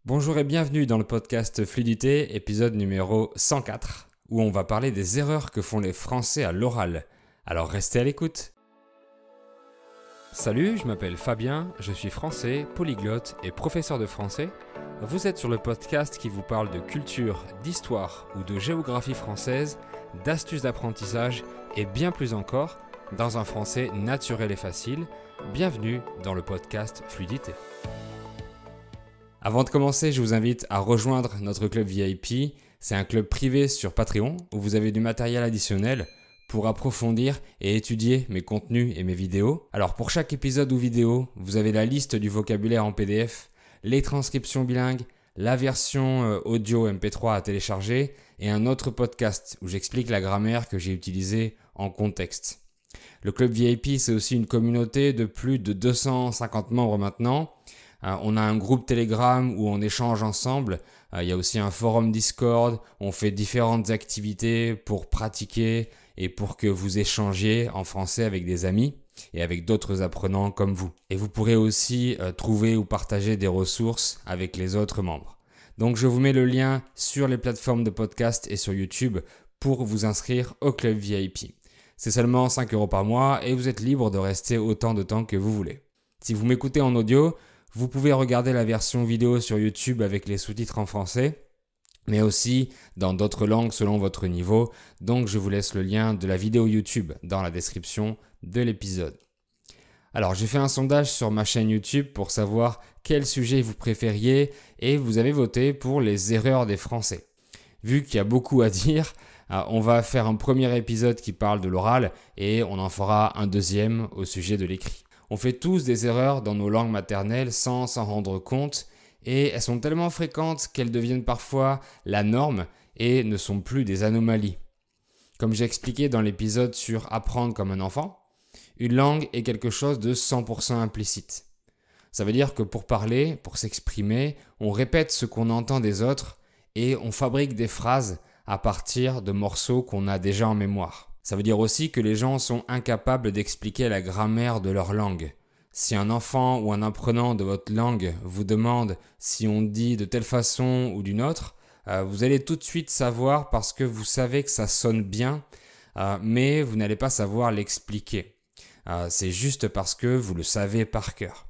Bonjour et bienvenue dans le podcast Fluidité, épisode numéro 104, où on va parler des erreurs que font les Français à l'oral. Alors restez à l'écoute. Salut, je m'appelle Fabien, je suis français, polyglotte et professeur de français. Vous êtes sur le podcast qui vous parle de culture, d'histoire ou de géographie française, d'astuces d'apprentissage et bien plus encore, dans un français naturel et facile. Bienvenue dans le podcast Fluidité. Avant de commencer, je vous invite à rejoindre notre club VIP. C'est un club privé sur Patreon où vous avez du matériel additionnel pour approfondir et étudier mes contenus et mes vidéos. Alors pour chaque épisode ou vidéo, vous avez la liste du vocabulaire en PDF, les transcriptions bilingues, la version audio MP3 à télécharger et un autre podcast où j'explique la grammaire que j'ai utilisée en contexte. Le club VIP, c'est aussi une communauté de plus de 250 membres maintenant. On a un groupe Telegram où on échange ensemble. Il y a aussi un forum Discord. On fait différentes activités pour pratiquer et pour que vous échangiez en français avec des amis et avec d'autres apprenants comme vous. Et vous pourrez aussi trouver ou partager des ressources avec les autres membres. Donc je vous mets le lien sur les plateformes de podcast et sur YouTube pour vous inscrire au club VIP. C'est seulement 5 € par mois et vous êtes libre de rester autant de temps que vous voulez. Si vous m'écoutez en audio, vous pouvez regarder la version vidéo sur YouTube avec les sous-titres en français, mais aussi dans d'autres langues selon votre niveau. Donc je vous laisse le lien de la vidéo YouTube dans la description de l'épisode. Alors j'ai fait un sondage sur ma chaîne YouTube pour savoir quel sujet vous préfériez et vous avez voté pour les erreurs des Français. Vu qu'il y a beaucoup à dire, on va faire un premier épisode qui parle de l'oral et on en fera un deuxième au sujet de l'écrit. On fait tous des erreurs dans nos langues maternelles sans s'en rendre compte et elles sont tellement fréquentes qu'elles deviennent parfois la norme et ne sont plus des anomalies. Comme j'ai expliqué dans l'épisode sur apprendre comme un enfant, une langue est quelque chose de 100% implicite. Ça veut dire que pour parler, pour s'exprimer, on répète ce qu'on entend des autres et on fabrique des phrases à partir de morceaux qu'on a déjà en mémoire. Ça veut dire aussi que les gens sont incapables d'expliquer la grammaire de leur langue. Si un enfant ou un apprenant de votre langue vous demande si on dit de telle façon ou d'une autre, vous allez tout de suite savoir parce que vous savez que ça sonne bien, mais vous n'allez pas savoir l'expliquer. C'est juste parce que vous le savez par cœur.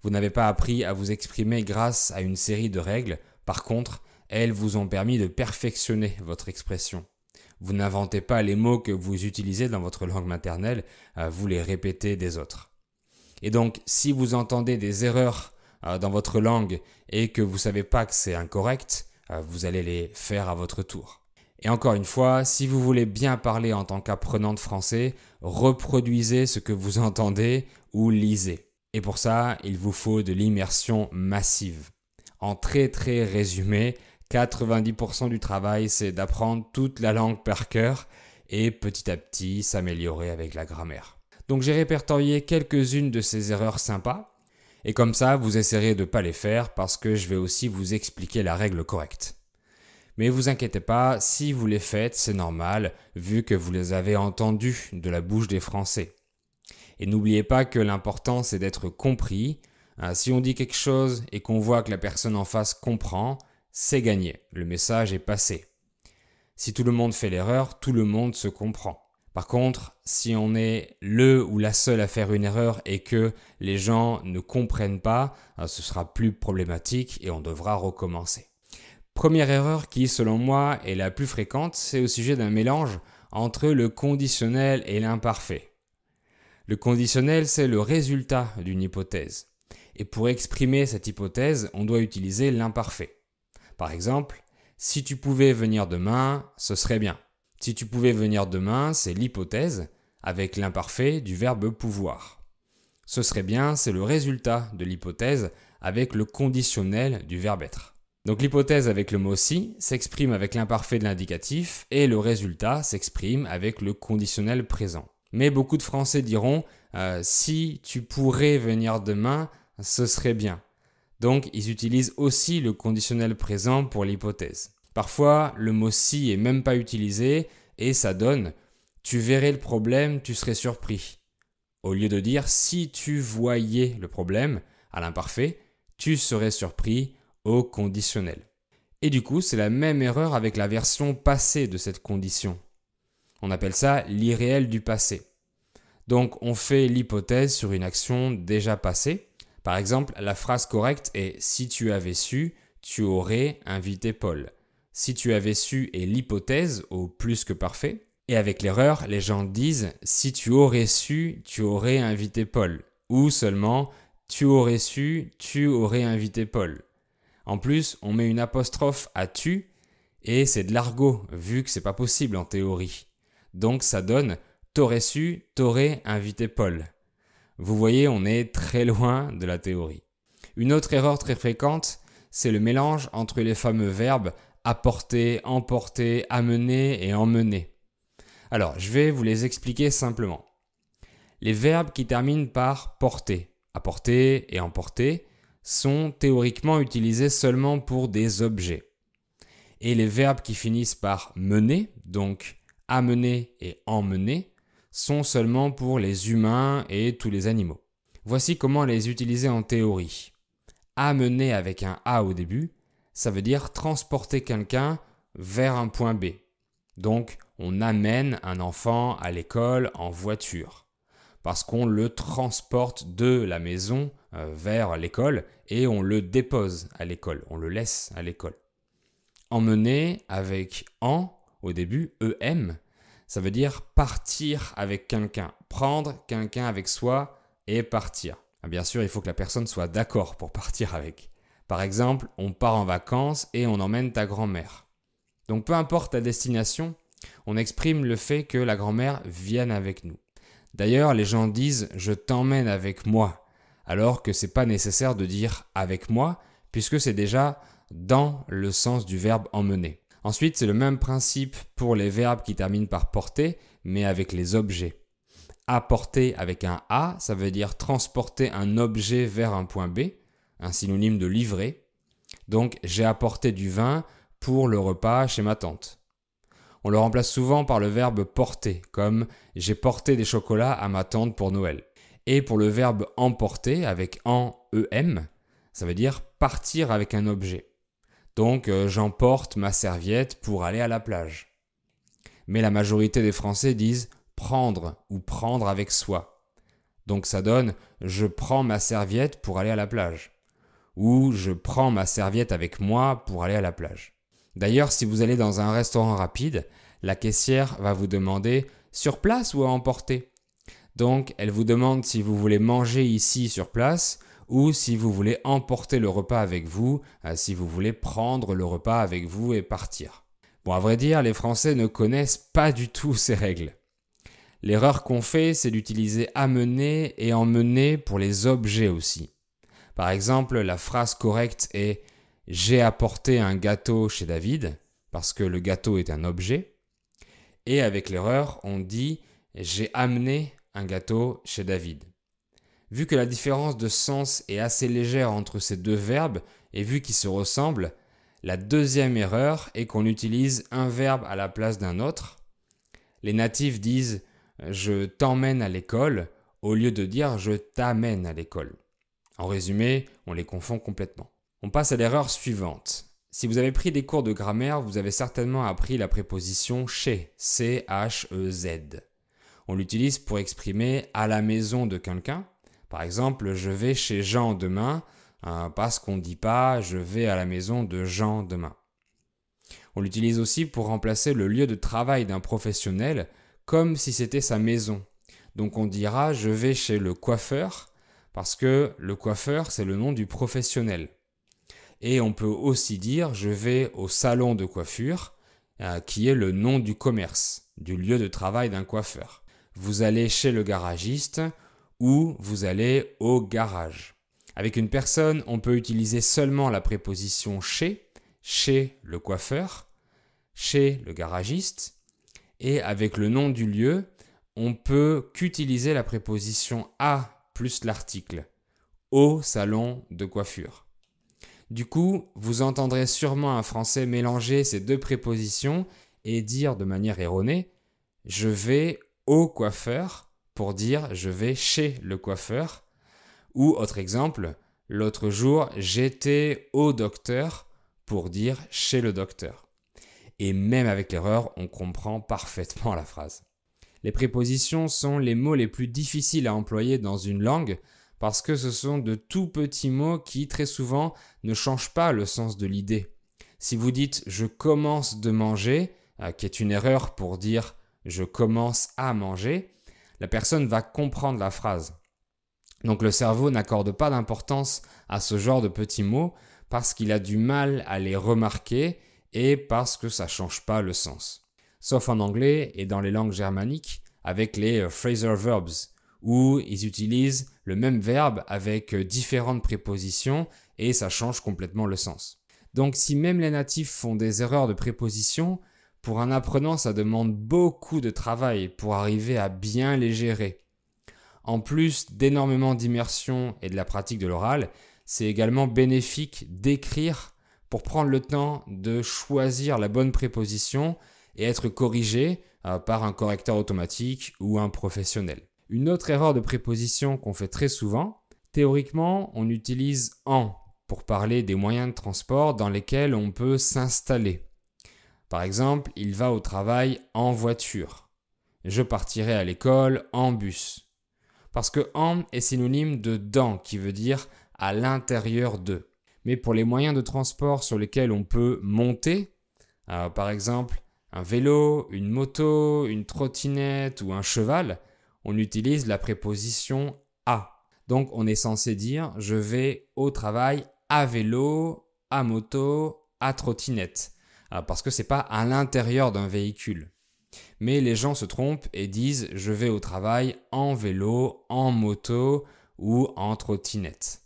Vous n'avez pas appris à vous exprimer grâce à une série de règles. Par contre, elles vous ont permis de perfectionner votre expression. Vous n'inventez pas les mots que vous utilisez dans votre langue maternelle, vous les répétez des autres. Et donc, si vous entendez des erreurs dans votre langue et que vous ne savez pas que c'est incorrect, vous allez les faire à votre tour. Et encore une fois, si vous voulez bien parler en tant qu'apprenant de français, reproduisez ce que vous entendez ou lisez. Et pour ça, il vous faut de l'immersion massive. En très résumé, 90% du travail, c'est d'apprendre toute la langue par cœur et petit à petit s'améliorer avec la grammaire. Donc j'ai répertorié quelques-unes de ces erreurs sympas et comme ça, vous essaierez de ne pas les faire parce que je vais aussi vous expliquer la règle correcte. Mais vous inquiétez pas, si vous les faites, c'est normal vu que vous les avez entendues de la bouche des Français. Et n'oubliez pas que l'important, c'est d'être compris. Si on dit quelque chose et qu'on voit que la personne en face comprend, c'est gagné, le message est passé. Si tout le monde fait l'erreur, tout le monde se comprend. Par contre, si on est le ou la seule à faire une erreur et que les gens ne comprennent pas, ce sera plus problématique et on devra recommencer. Première erreur qui, selon moi, est la plus fréquente, c'est au sujet d'un mélange entre le conditionnel et l'imparfait. Le conditionnel, c'est le résultat d'une hypothèse. Et pour exprimer cette hypothèse, on doit utiliser l'imparfait. Par exemple, si tu pouvais venir demain, ce serait bien. Si tu pouvais venir demain, c'est l'hypothèse avec l'imparfait du verbe pouvoir. Ce serait bien, c'est le résultat de l'hypothèse avec le conditionnel du verbe être. Donc l'hypothèse avec le mot si s'exprime avec l'imparfait de l'indicatif et le résultat s'exprime avec le conditionnel présent. Mais beaucoup de Français diront si tu pourrais venir demain, ce serait bien. Donc, ils utilisent aussi le conditionnel présent pour l'hypothèse. Parfois, le mot « si » est même pas utilisé et ça donne « tu verrais le problème, tu serais surpris ». Au lieu de dire « si tu voyais le problème » à l'imparfait, tu serais surpris au conditionnel. Et du coup, c'est la même erreur avec la version passée de cette condition. On appelle ça l'irréel du passé. Donc, on fait l'hypothèse sur une action déjà passée. Par exemple, la phrase correcte est « Si tu avais su, tu aurais invité Paul ». Si tu avais su est l'hypothèse au plus que parfait. Et avec l'erreur, les gens disent « Si tu aurais su, tu aurais invité Paul ». Ou seulement « Tu aurais su, tu aurais invité Paul ». En plus, on met une apostrophe à « tu » et c'est de l'argot vu que c'est pas possible en théorie. Donc ça donne « T'aurais su, t'aurais invité Paul ». Vous voyez, on est très loin de la théorie. Une autre erreur très fréquente, c'est le mélange entre les fameux verbes apporter, emporter, amener et emmener. Alors, je vais vous les expliquer simplement. Les verbes qui terminent par porter, apporter et emporter, sont théoriquement utilisés seulement pour des objets. Et les verbes qui finissent par mener, donc amener et emmener, sont seulement pour les humains et tous les animaux. Voici comment les utiliser en théorie. Amener avec un A au début, ça veut dire transporter quelqu'un vers un point B. Donc, on amène un enfant à l'école en voiture. Parce qu'on le transporte de la maison vers l'école et on le dépose à l'école, on le laisse à l'école. Emmener avec en au début, EM, ça veut dire partir avec quelqu'un, prendre quelqu'un avec soi et partir. Bien sûr, il faut que la personne soit d'accord pour partir avec. Par exemple, on part en vacances et on emmène ta grand-mère. Donc peu importe la destination, on exprime le fait que la grand-mère vienne avec nous. D'ailleurs, les gens disent « je t'emmène avec moi », alors que c'est pas nécessaire de dire « avec moi » puisque c'est déjà dans le sens du verbe emmener. Ensuite, c'est le même principe pour les verbes qui terminent par porter, mais avec les objets. Apporter avec un A, ça veut dire transporter un objet vers un point B, un synonyme de livrer. Donc, j'ai apporté du vin pour le repas chez ma tante. On le remplace souvent par le verbe porter, comme « j'ai porté des chocolats à ma tante pour Noël ». Et pour le verbe emporter, avec en EM, ça veut dire partir avec un objet. Donc, j'emporte ma serviette pour aller à la plage. Mais la majorité des Français disent prendre ou prendre avec soi. Donc ça donne « je prends ma serviette pour aller à la plage » ou « je prends ma serviette avec moi pour aller à la plage ». D'ailleurs, si vous allez dans un restaurant rapide, la caissière va vous demander « sur place ou à emporter ?» Donc, elle vous demande si vous voulez manger ici sur place ou si vous voulez emporter le repas avec vous, si vous voulez prendre le repas avec vous et partir. Bon, à vrai dire, les Français ne connaissent pas du tout ces règles. L'erreur qu'on fait, c'est d'utiliser amener et emmener pour les objets aussi. Par exemple, la phrase correcte est « j'ai apporté un gâteau chez David » parce que le gâteau est un objet. Et avec l'erreur, on dit « j'ai amené un gâteau chez David ». Vu que la différence de sens est assez légère entre ces deux verbes et vu qu'ils se ressemblent, la deuxième erreur est qu'on utilise un verbe à la place d'un autre. Les natifs disent « je t'emmène à l'école » au lieu de dire « je t'amène à l'école ». En résumé, on les confond complètement. On passe à l'erreur suivante. Si vous avez pris des cours de grammaire, vous avez certainement appris la préposition chez, C-H-E-Z. On l'utilise pour exprimer à la maison de quelqu'un. Par exemple, je vais chez Jean demain, parce qu'on ne dit pas je vais à la maison de Jean demain. On l'utilise aussi pour remplacer le lieu de travail d'un professionnel comme si c'était sa maison. Donc on dira je vais chez le coiffeur parce que le coiffeur c'est le nom du professionnel. Et on peut aussi dire je vais au salon de coiffure qui est le nom du commerce, du lieu de travail d'un coiffeur. Vous allez chez le garagiste ou vous allez au garage. Avec une personne, on peut utiliser seulement la préposition chez le coiffeur, chez le garagiste. Et avec le nom du lieu, on peut qu'utiliser la préposition à plus l'article, au salon de coiffure. Du coup, vous entendrez sûrement un Français mélanger ces deux prépositions et dire de manière erronée « je vais au coiffeur » pour dire « je vais chez le coiffeur » ou autre exemple L'autre jour, j'étais au docteur pour dire chez le docteur. Et même avec l'erreur, on comprend parfaitement la phrase. Les prépositions sont les mots les plus difficiles à employer dans une langue parce que ce sont de tout petits mots qui très souvent ne changent pas le sens de l'idée. Si vous dites « je commence de manger », qui est une erreur pour dire « je commence à manger », la personne va comprendre la phrase. Donc le cerveau n'accorde pas d'importance à ce genre de petits mots parce qu'il a du mal à les remarquer et parce que ça ne change pas le sens. Sauf en anglais et dans les langues germaniques avec les phrasal verbs où ils utilisent le même verbe avec différentes prépositions et ça change complètement le sens. Donc si même les natifs font des erreurs de préposition, pour un apprenant ça demande beaucoup de travail pour arriver à bien les gérer. En plus d'énormément d'immersion et de la pratique de l'oral, c'est également bénéfique d'écrire pour prendre le temps de choisir la bonne préposition et être corrigé par un correcteur automatique ou un professionnel. Une autre erreur de préposition qu'on fait très souvent, théoriquement, on utilise « en » pour parler des moyens de transport dans lesquels on peut s'installer. Par exemple, il va au travail en voiture. Je partirai à l'école en bus. Parce que « en » est synonyme de « dans » qui veut dire « à l'intérieur de ». Mais pour les moyens de transport sur lesquels on peut monter, par exemple un vélo, une moto, une trottinette ou un cheval, on utilise la préposition « à ». Donc on est censé dire « je vais au travail à vélo, à moto, à trottinette ». Parce que ce n'est pas à l'intérieur d'un véhicule. Mais les gens se trompent et disent « je vais au travail en vélo, en moto ou en trottinette ».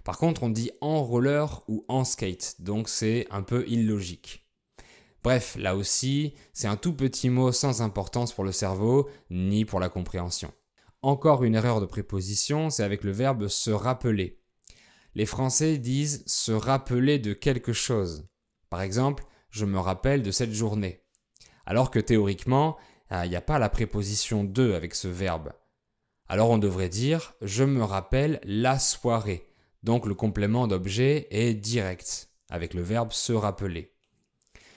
Par contre, on dit en roller ou en skate, donc c'est un peu illogique. Bref, là aussi, c'est un tout petit mot sans importance pour le cerveau, ni pour la compréhension. Encore une erreur de préposition, c'est avec le verbe se rappeler. Les Français disent se rappeler de quelque chose. Par exemple, je me rappelle de cette journée. Alors que théoriquement, il n'y a pas la préposition de avec ce verbe. Alors on devrait dire je me rappelle la soirée. Donc le complément d'objet est direct, avec le verbe se rappeler.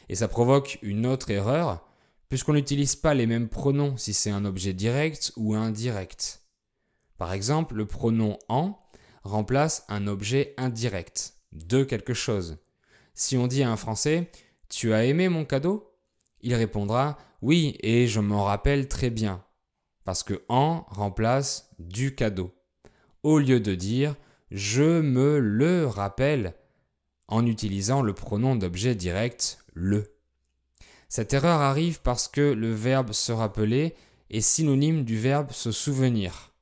Et ça provoque une autre erreur, puisqu'on n'utilise pas les mêmes pronoms si c'est un objet direct ou indirect. Par exemple, le pronom en remplace un objet indirect, de quelque chose. Si on dit à un Français « Tu as aimé mon cadeau ?» il répondra « Oui, et je m'en rappelle très bien », parce que « en » remplace « du cadeau », au lieu de dire « je me le rappelle » en utilisant le pronom d'objet direct « le ». Cette erreur arrive parce que le verbe se rappeler est synonyme du verbe se souvenir.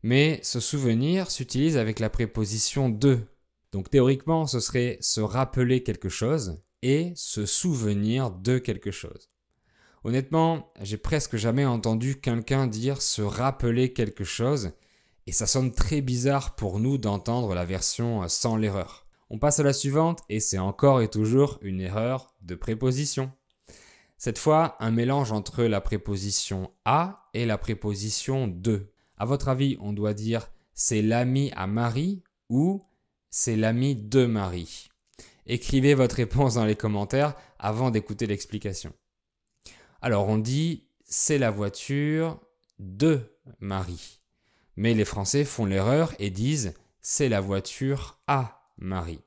Mais se souvenir s'utilise avec la préposition de. Donc théoriquement, ce serait se rappeler quelque chose et se souvenir de quelque chose. Honnêtement, j'ai presque jamais entendu quelqu'un dire se rappeler quelque chose et ça sonne très bizarre pour nous d'entendre la version sans l'erreur. On passe à la suivante et c'est encore et toujours une erreur de préposition. Cette fois, un mélange entre la préposition à et la préposition de. À votre avis, on doit dire c'est l'ami à Marie ou c'est l'ami de Marie. Écrivez votre réponse dans les commentaires avant d'écouter l'explication. Alors on dit c'est la voiture de Marie. Mais les Français font l'erreur et disent c'est la voiture à Marie.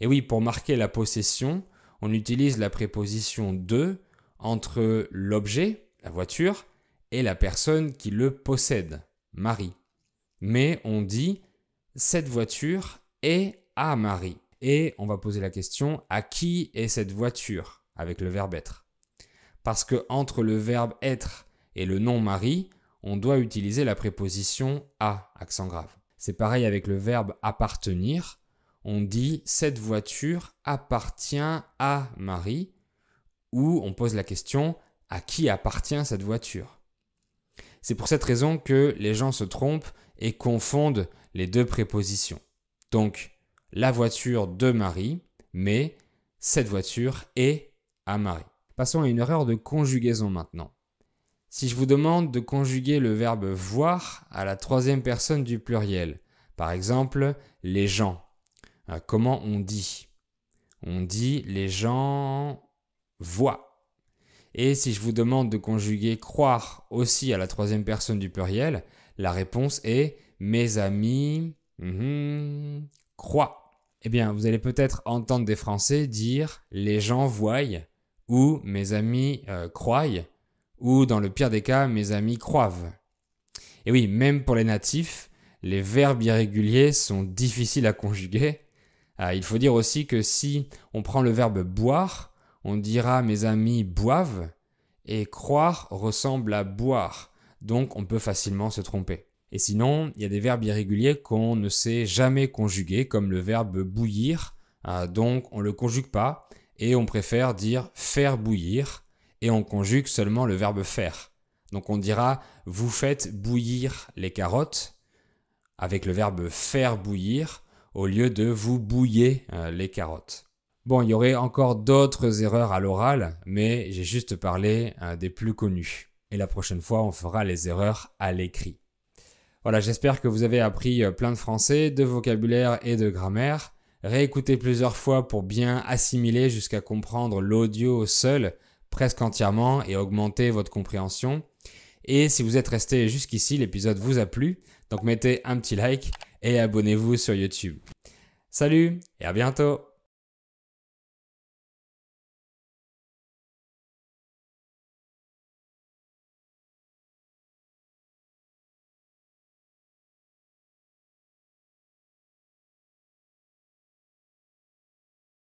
Et oui, pour marquer la possession, on utilise la préposition de entre l'objet, la voiture, et la personne qui le possède, Marie. Mais on dit cette voiture est à Marie. Et on va poser la question à qui est cette voiture avec le verbe être. Parce que entre le verbe être et le nom Marie, on doit utiliser la préposition à, accent grave. C'est pareil avec le verbe appartenir. On dit cette voiture appartient à Marie ou on pose la question à qui appartient cette voiture. C'est pour cette raison que les gens se trompent et confondent les deux prépositions. Donc, la voiture de Marie, mais cette voiture est à Marie. Passons à une erreur de conjugaison maintenant. Si je vous demande de conjuguer le verbe voir à la troisième personne du pluriel, Par exemple, les gens. Comment on dit? On dit les gens voient. Et si je vous demande de conjuguer croire aussi à la troisième personne du pluriel, la réponse est mes amis croient. Eh bien, vous allez peut-être entendre des Français dire les gens voient ou mes amis croient ou dans le pire des cas, mes amis croivent. Et oui, même pour les natifs, les verbes irréguliers sont difficiles à conjuguer. Il faut dire aussi que si on prend le verbe boire, on dira mes amis boivent et croire ressemble à boire. Donc on peut facilement se tromper. Et sinon, il y a des verbes irréguliers qu'on ne sait jamais conjuguer, comme le verbe bouillir. Donc on ne le conjugue pas et on préfère dire faire bouillir et on conjugue seulement le verbe faire. Donc on dira vous faites bouillir les carottes avec le verbe faire bouillir au lieu de vous bouillez les carottes. Bon, il y aurait encore d'autres erreurs à l'oral, mais j'ai juste parlé des plus connues. Et la prochaine fois, on fera les erreurs à l'écrit. Voilà, j'espère que vous avez appris plein de français, de vocabulaire et de grammaire. Réécoutez plusieurs fois pour bien assimiler jusqu'à comprendre l'audio seul, presque entièrement, et augmenter votre compréhension. Et si vous êtes resté jusqu'ici, l'épisode vous a plu, donc mettez un petit like et abonnez-vous sur YouTube. Salut et à bientôt!